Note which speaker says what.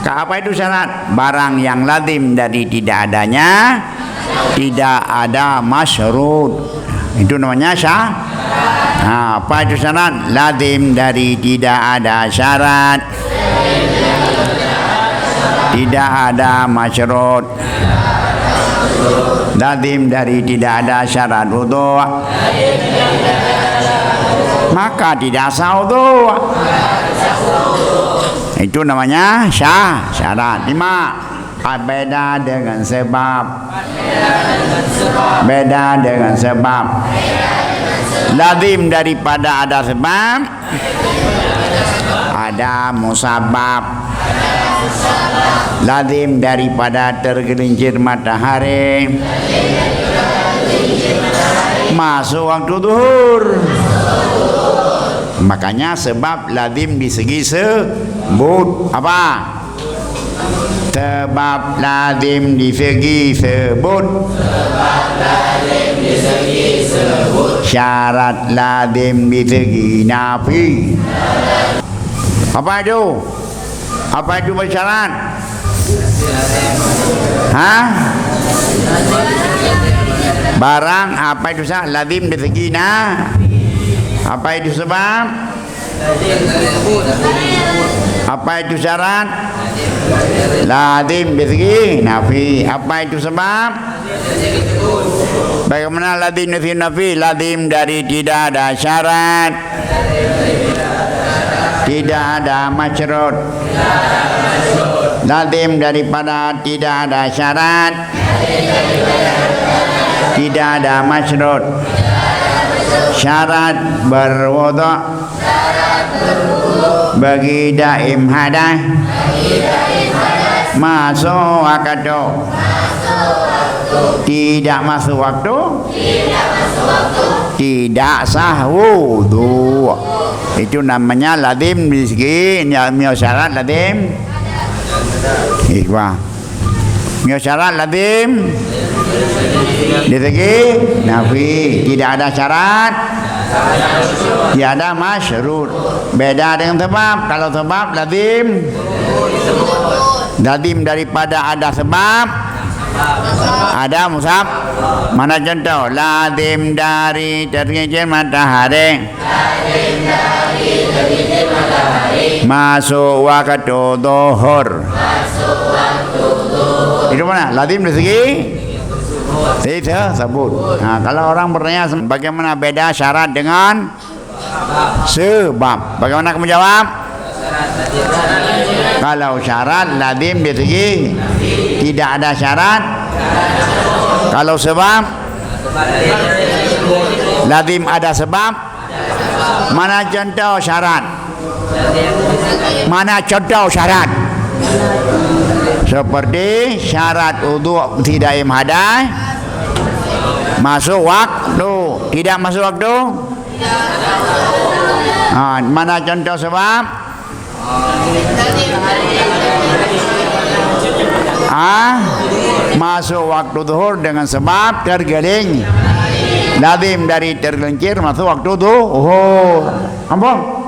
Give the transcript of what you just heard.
Speaker 1: Apa itu syarat? Barang yang lazim dari tidak adanya, tidak ada masyrut. Itu namanya apa itu syarat? Lazim dari tidak ada syarat, tidak ada masyrut. Lazim dari tidak ada syarat wudu, maka tidak sah wudu. Itu namanya syarat. 5. Beda dengan sebab. Beda dengan sebab. Lazim daripada ada sebab, ada musabab. Lazim daripada tergelincir matahari, masuk waktu zuhur. Makanya sebab lazim di segi sebut. Apa? Sebab lazim di segi sebut. Syarat lazim di segi nafi. Apa itu? Apa itu bersyarat? Barang apa itu syarat? Lazim di segi apa itu sebab? Apa itu syarat? Lazim di segi nafi. Apa itu sebab? Bagaimana lazim di segi nafi? Lazim dari tidak ada syarat, tidak ada masyrut. Lazim daripada tidak ada syarat, tidak ada masyrut. Syarat berwudu bagi daim hadas, masuk waktu, tidak masuk waktu, tidak sah wudu. Itu namanya lazim di segi syarat lazim. Ikhwah, syarat lazim di segi nafi, tidak ada syarat, tidak ada masyrut. Beda dengan sebab. Kalau sebab lazim, lazim daripada ada sebab, ada musab. Mana contoh? Lazim dari tergelincir matahari, masuk waktu zuhur. Itu mana? Lazim dari segi sebut. Kalau orang bertanya bagaimana beda syarat dengan sebab, bagaimana kamu jawab? Kalau syarat lazim dari segi tidak ada syarat. Kalau sebab lazim ada sebab. Mana contoh syarat? Mana contoh syarat? Seperti syarat wudu tidak hadas, masuk waktu, tidak masuk waktu. Mana contoh sebab? Masuk waktu zuhur dengan sebab tergeling. Lazim dari tergelincir masuk waktu zuhur. Ampun.